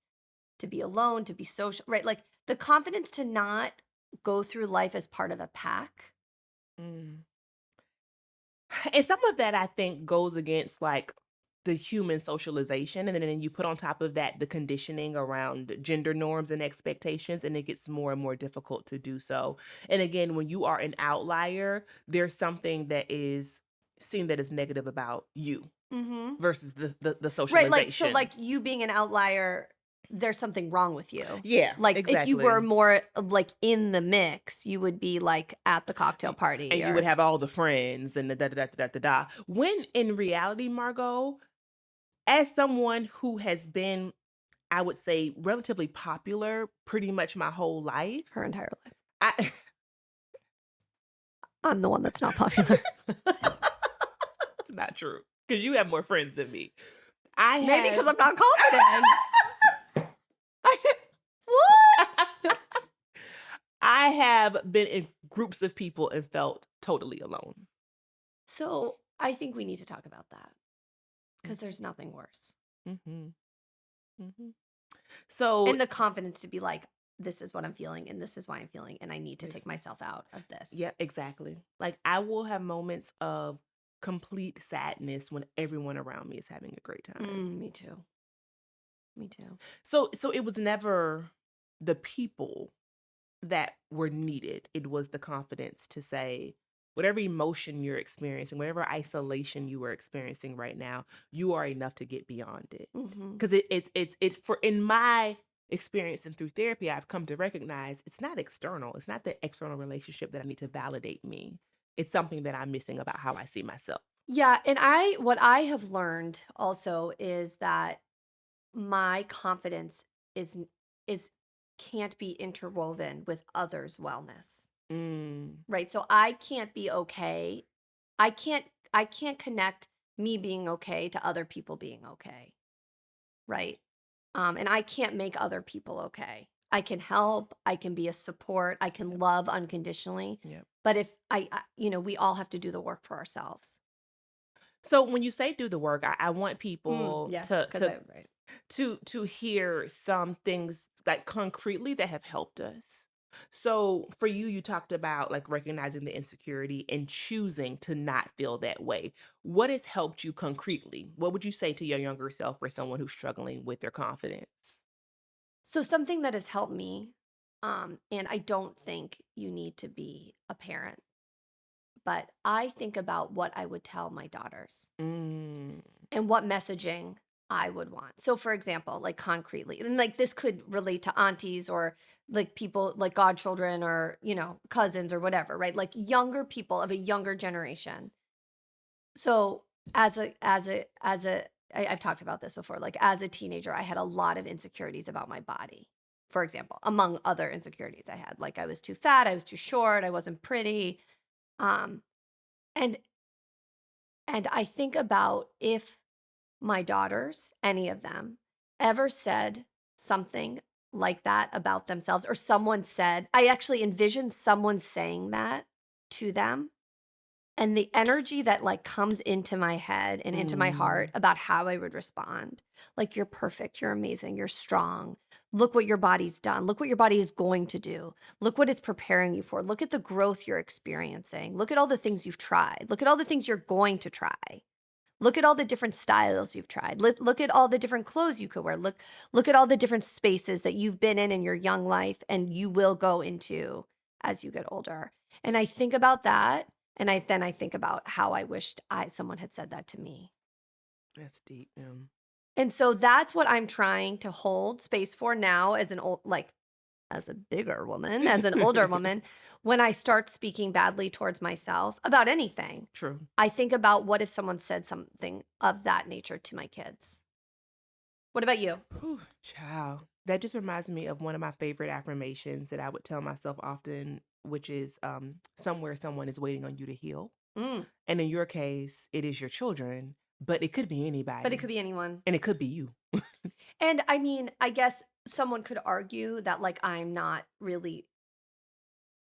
to be alone, to be social, right? Like the confidence to not go through life as part of a pack. And some of that I think goes against like the human socialization, and then you put on top of that the conditioning around gender norms and expectations, and it gets more and more difficult to do so. And again, when you are an outlier, there's something that is seen that is negative about you versus the socialization. Right, like so like you being an outlier, there's something wrong with you. Yeah, like exactly. If you were more like in the mix, you would be like at the cocktail party, and you would have all the friends and the da da da da da da. When in reality, Margo, as someone who has been, I would say, relatively popular pretty much my whole life. Her entire life. I'm the one that's not popular. It's not true. Because you have more friends than me. Maybe because I'm not confident. What? I have been in groups of people and felt totally alone. So I think we need to talk about that. Because there's nothing worse. So, and the confidence to be like, this is what I'm feeling, and this is why I'm feeling, and I need to take myself out of this. Yeah, exactly. Like I will have moments of complete sadness when everyone around me is having a great time. Me too. So it was never the people that were needed. It was the confidence to say, whatever emotion you're experiencing, whatever isolation you are experiencing right now, you are enough to get beyond it. Because it's for in my experience and through therapy, I've come to recognize it's not external. It's not the external relationship that I need to validate me. It's something that I'm missing about how I see myself. Yeah, and what I have learned also is that my confidence is can't be interwoven with others' wellness. Right? So I can't be okay. I can't connect me being okay to other people being okay. Right? And I can't make other people okay. I can help, I can be a support, I can love unconditionally. Yep. But if we all have to do the work for ourselves. So when you say do the work, I want people to hear some things like concretely that have helped us. So for you, you talked about like recognizing the insecurity and choosing to not feel that way. What has helped you concretely? What would you say to your younger self or someone who's struggling with their confidence? So something that has helped me, and I don't think you need to be a parent, but I think about what I would tell my daughters Mm. and what messaging I would want. So for example, like concretely, and like this could relate to aunties or like people like godchildren or, cousins or whatever, right? Like younger people of a younger generation. So I've talked about this before. Like as a teenager, I had a lot of insecurities about my body. For example, among other insecurities I had, like I was too fat, I was too short, I wasn't pretty. Um, and and I think about if my daughters, any of them, ever said something like that about themselves, or someone said, I actually envisioned someone saying that to them, and the energy that like comes into my head and into my heart about how I would respond. Like, you're perfect, you're amazing, you're strong. Look what your body's done. Look what your body is going to do. Look what it's preparing you for. Look at the growth you're experiencing. Look at all the things you've tried. Look at all the things you're going to try. Look at all the different styles you've tried. Look at all the different clothes you could wear. Look at all the different spaces that you've been in your young life and you will go into as you get older. And I think about that, and I think about how I wished someone had said that to me. That's deep. And so that's what I'm trying to hold space for now as as a bigger woman, as an older woman, when I start speaking badly towards myself about anything. True. I think about what if someone said something of that nature to my kids. What about you? Whew, child. That just reminds me of one of my favorite affirmations that I would tell myself often, which is somewhere someone is waiting on you to heal. Mm. And in your case, it is your children, but it could be anybody. But it could be anyone. And it could be you. And I mean, I guess someone could argue that like I'm not really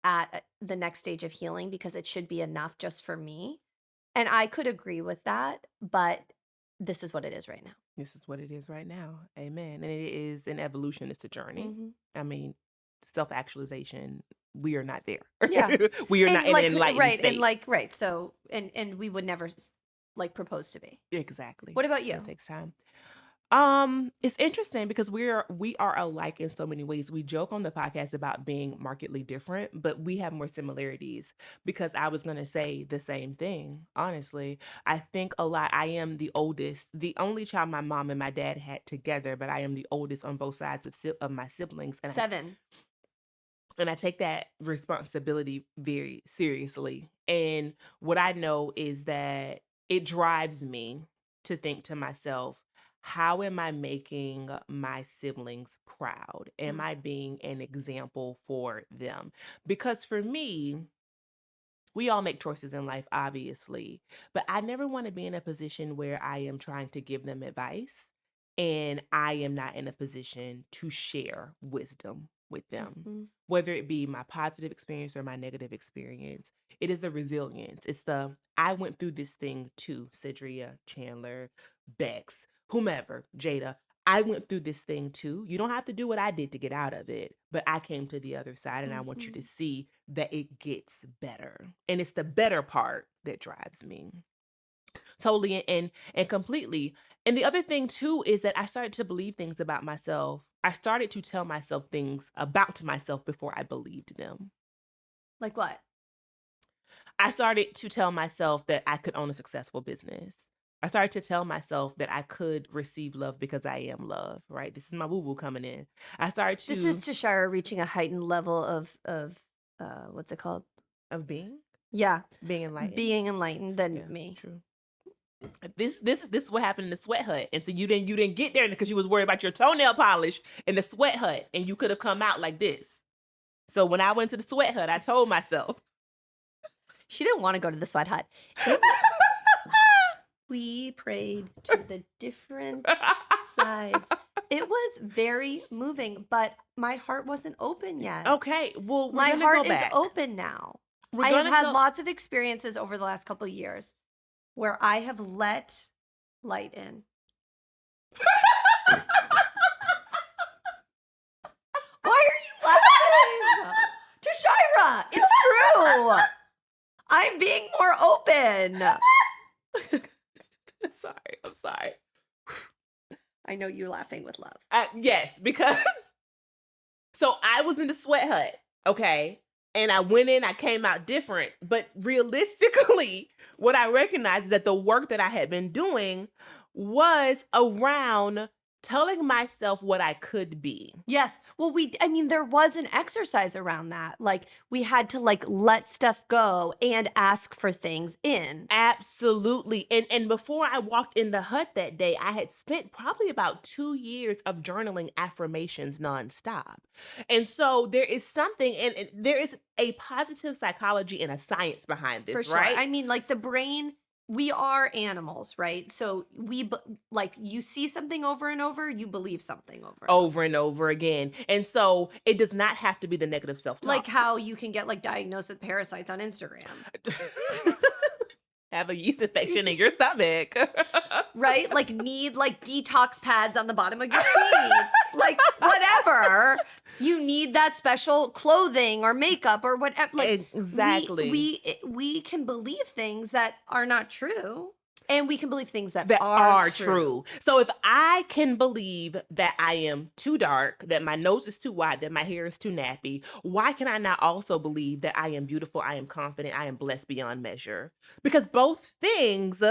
at the next stage of healing because it should be enough just for me. And I could agree with that, but this is what it is right now. This is what it is right now. Amen. And it is an evolution. It's a journey. Mhm. I mean, self-actualization, we are not there. Yeah. We are And not in like, an enlightened right, state. and like, right. So, and we would never like propose to be. Exactly. What about So you? it takes time. It's interesting because we are alike in so many ways. We joke on the podcast about being markedly different, but we have more similarities because I was going to say the same thing. Honestly, I think a lot. I am the oldest, the only child my mom and my dad had together, but I am the oldest on both sides of my siblings. And 7. and I take that responsibility very seriously. And what I know is that it drives me to think to myself, how am I making my siblings proud? Am I being an example for them? Because for me, we all make choices in life, obviously, but I never want to be in a position where I am trying to give them advice and I am not in a position to share wisdom with them, Mhm. whether it be my positive experience or my negative experience. It is the resilience. It's the, I went through this thing too, Cedria, Chandler, Bex, whomever, Jada. I went through this thing too. You don't have to do what I did to get out of it, but I came to the other side and I want you to see that it gets better. And it's the better part that drives me. Totally and completely. And the other thing too is that I started to believe things about myself. I started to tell myself things about myself before I believed them. Like what? I started to tell myself that I could own a successful business. I started to tell myself that I could receive love because I am love, right? This is my woo-woo coming in. I started to... This is Tashira reaching a heightened level of what's it called? Of being? Yeah. Being enlightened. Being enlightened than Yeah, me. true. This is what happened in the sweat hut. And so you didn't get there because you was worried about your toenail polish in the sweat hut and you could have come out like this. So when I went to the sweat hut, I told myself. She didn't want to go to the sweat hut. We prayed to the different sides. It was very moving, but my heart wasn't open yet. Okay, well, my heart is open now. I have had lots of experiences over the last couple of years where I have let light in. Why are you laughing? Tashira, it's true. I'm being more open. I'm sorry. I know you're laughing with love. Yes, because So I was in the sweat hut, okay? And I went in, I came out different. But realistically, what I recognized is that the work that I had been doing was around telling myself what I could be. Yes. Well, I mean, there was an exercise around that. Like, we had to like let stuff go and ask for things in. Absolutely. And before I walked in the hut that day, I had spent probably about 2 years of journaling affirmations nonstop. And so there is something, and there is a positive psychology and a science behind For this, sure. right? I mean, like the brain, we are animals, right? So like you see something over and over, you believe something over and over. Over and over again. And so it does not have to be the negative self-talk. Like how you can get like diagnosed with parasites on Instagram. Have a yeast infection in your stomach. Right? Like need like detox pads on the bottom of your feet. Like whatever. You need that special clothing or makeup or whatever. Like exactly. we can believe things that are not true. And we can believe things that are true. So if I can believe that I am too dark, that my nose is too wide, that my hair is too nappy, why can I not also believe that I am beautiful, I am confident, I am blessed beyond measure? Because both things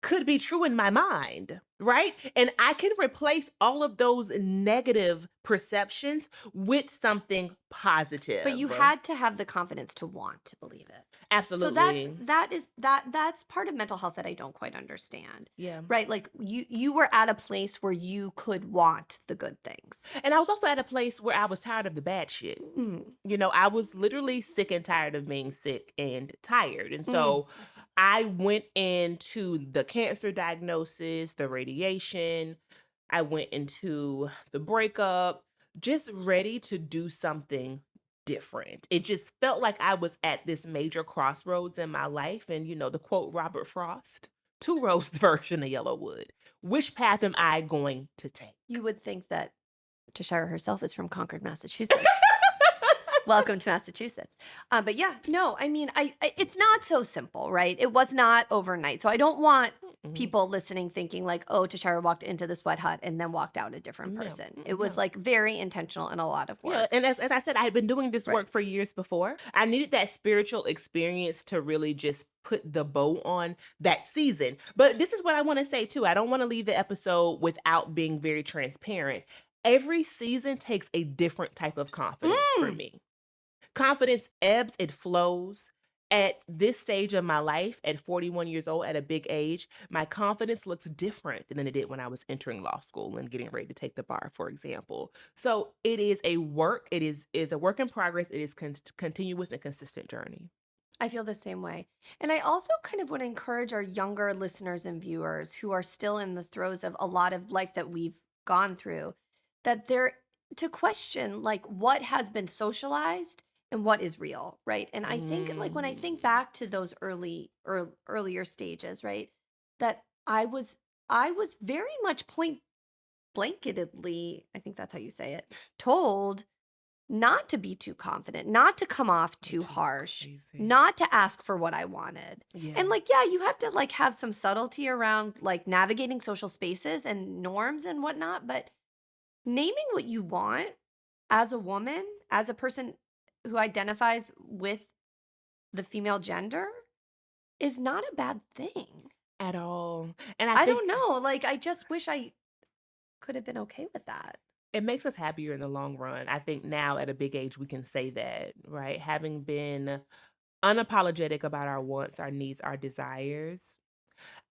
could be true in my mind, right? And I can replace all of those negative perceptions with something positive. But you had to have the confidence to want to believe it. Absolutely. So that's part of mental health that I don't quite understand. Yeah. Right? Like you were at a place where you could want the good things. And I was also at a place where I was tired of the bad shit. You know, I was literally sick and tired of being sick and tired. And so I went into the cancer diagnosis, the radiation. I went into the breakup, just ready to do something different. It just felt like I was at this major crossroads in my life. And, you know, the quote Robert Frost, two roads version of Yellowwood. Which path am I going to take? You would think that Tashira herself is from Concord, Massachusetts. Welcome to Massachusetts. But yeah, no, I mean, it's not so simple, right? It was not overnight. So I don't want people listening thinking like, oh, Tashira walked into the sweat hut and then walked out a different person. It was like very intentional and a lot of work. Yeah, and as I said, I had been doing this work for years before. I needed that spiritual experience to really just put the bow on that season. But this is what I want to say too. I don't want to leave the episode without being very transparent. Every season takes a different type of confidence for me. Confidence ebbs, it flows. At this stage of my life, at 41 years old, at a big age, my confidence looks different than it did when I was entering law school and getting ready to take the bar, for example. So it is a work. It is a work in progress. It is continuous and consistent journey. I feel the same way. And I also kind of want to encourage our younger listeners and viewers who are still in the throes of a lot of life that we've gone through, that they're to question like what has been socialized and what is real, right? And I think like when I think back to those earlier stages, right, that I was very much point blanketedly, I think that's how you say it, told not to be too confident, not to come off too harsh, not to ask for what I wanted. And like, yeah, you have to like have some subtlety around like navigating social spaces and norms and whatnot, but naming what you want as a woman, as a person who identifies with the female gender is not a bad thing. At all. And I don't know. Like, I just wish I could have been okay with that. It makes us happier in the long run. I think now at a big age, we can say that, right? Having been unapologetic about our wants, our needs, our desires.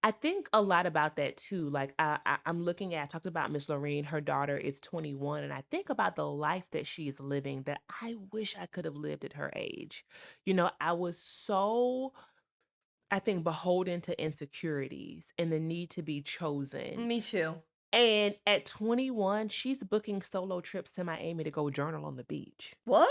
I think a lot about that too. Like I'm looking at, I talked about Miss Lorene, her daughter is 21, and I think about the life that she is living that I wish I could have lived at her age. You know, I was so, I think, beholden to insecurities and the need to be chosen. Me too. And at 21, she's booking solo trips to Miami to go journal on the beach. What?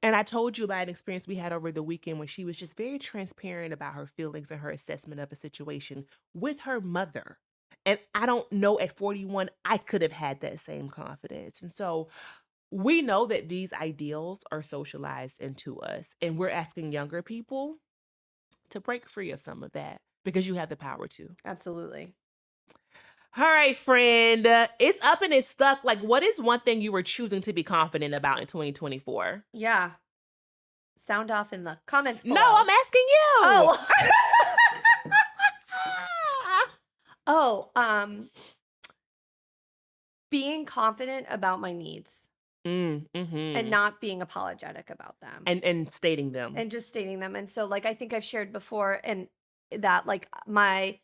And I told you about an experience we had over the weekend when she was just very transparent about her feelings and her assessment of a situation with her mother. And I don't know, at 41, I could have had that same confidence. And so we know that these ideals are socialized into us. And we're asking younger people to break free of some of that because you have the power to. Absolutely. All right, friend. It's up and it's stuck. Like, what is one thing you were choosing to be confident about in 2024? Yeah. Sound off in the comments below. No, I'm asking you. Oh. Being confident about my needs. And not being apologetic about them. And stating them. And just stating them. And so, like, I think I've shared before, and that, like, my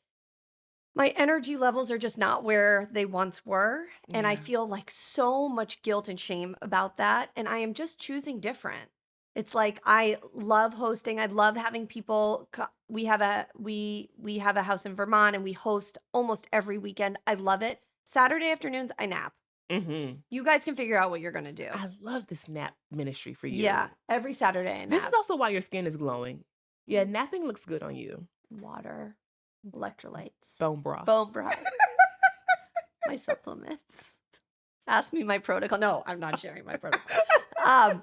energy levels are just not where they once were. And I feel like so much guilt and shame about that. And I am just choosing different. It's like, I love hosting. I love having people. We have a house in Vermont, and we host almost every weekend. I love it. Saturday afternoons, I nap. You guys can figure out what you're going to do. I love this nap ministry for you. Yeah, every Saturday I nap. This is also why your skin is glowing. Yeah, napping looks good on you. Water, electrolytes. Bone broth. My supplements. Ask me my protocol. No, I'm not sharing my protocol.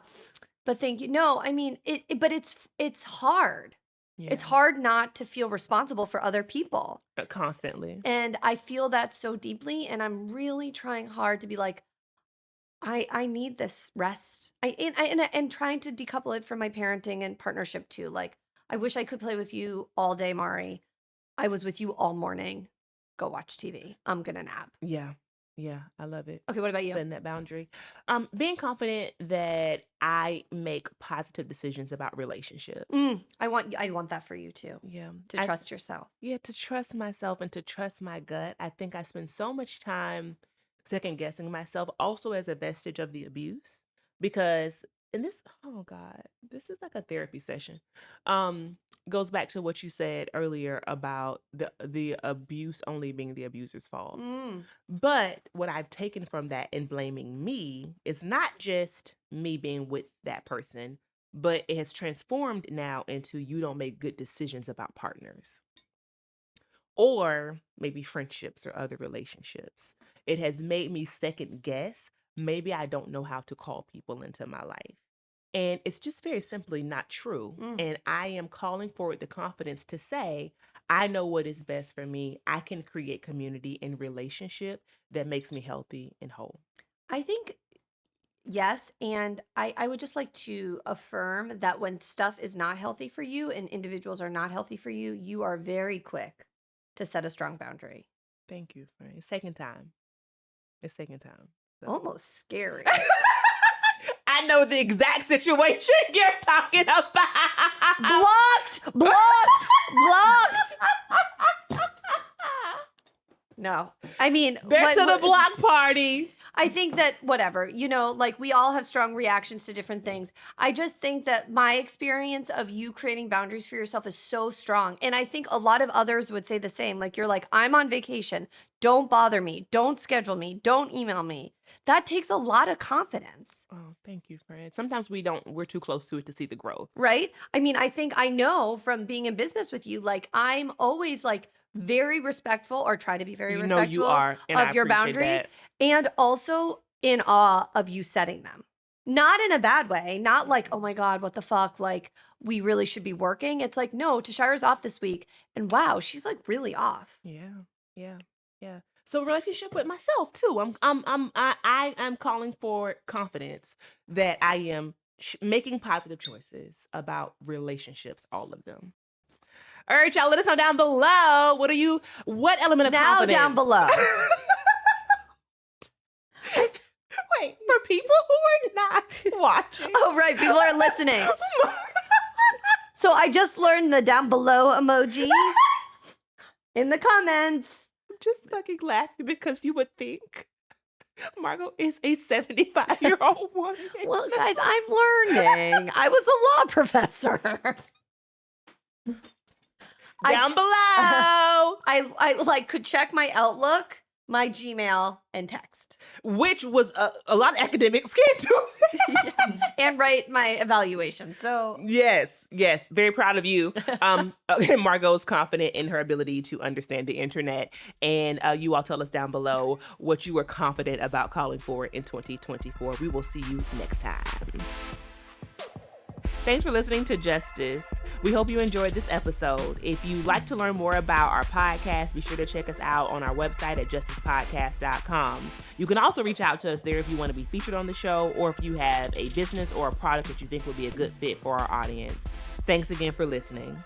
But thank you. No, I mean, but it's hard. Yeah. It's hard not to feel responsible for other people. Constantly. And I feel that so deeply. And I'm really trying hard to be like, I need this rest. And trying to decouple it from my parenting and partnership too. Like, I wish I could play with you all day, Mari. I was with you all morning. Go watch TV. I'm going to nap. Yeah. Yeah, I love it. Okay, what about you? Setting that boundary. Being confident that I make positive decisions about relationships. I want that for you too. Yeah. To trust yourself. Yeah, to trust myself and to trust my gut. I think I spend so much time second guessing myself, also as a vestige of the abuse. Because oh God, this is like a therapy session. Goes back to what you said earlier about the abuse only being the abuser's fault. But what I've taken from that and blaming me is not just me being with that person, but it has transformed now into you don't make good decisions about partners. Or maybe friendships or other relationships. It has made me second guess. Maybe I don't know how to call people into my life. And it's just very simply not true. And I am calling forward the confidence to say, I know what is best for me. I can create community and relationship that makes me healthy and whole. I think, yes. And I would just like to affirm that when stuff is not healthy for you and individuals are not healthy for you, you are very quick to set a strong boundary. Thank you, friend. It's taking time. So. Almost scary. I know the exact situation you're talking about. Blocked. No, I mean, back to the block party. I think that whatever, like we all have strong reactions to different things. I just think that my experience of you creating boundaries for yourself is so strong. And I think a lot of others would say the same. Like, you're like, I'm on vacation. Don't bother me. Don't schedule me. Don't email me. That takes a lot of confidence. Oh, thank you, friend. Sometimes we're too close to it to see the growth. Right? I mean, I think I know from being in business with you, like, I'm always like very respectful, or try to be very respectful you are, and of your boundaries, and also in awe of you setting them. Not in a bad way, not like, oh my God, what the fuck? Like, we really should be working. It's like, no, Tashira's off this week. And wow, she's like really off. Yeah. So relationship with myself too. I'm calling for confidence that I am making positive choices about relationships, all of them. All right, y'all, let us know down below. What element of confidence? Now down below. Wait, for people who are not watching. Oh, right, people are listening. So I just learned the down below emoji in the comments. I'm just fucking laughing because you would think Margo is a 75-year-old woman. Well, guys, I'm learning. I was a law professor. Down below. I like could check my Outlook, my Gmail, and text. Which was a lot of academics can't do. And write my evaluation. So yes, very proud of you. Margo is confident in her ability to understand the internet. And you all tell us down below what you are confident about calling for in 2024. We will see you next time. Thanks for listening to Justice. We hope you enjoyed this episode. If you'd like to learn more about our podcast, be sure to check us out on our website at justicepodcast.com. You can also reach out to us there if you want to be featured on the show, or if you have a business or a product that you think would be a good fit for our audience. Thanks again for listening.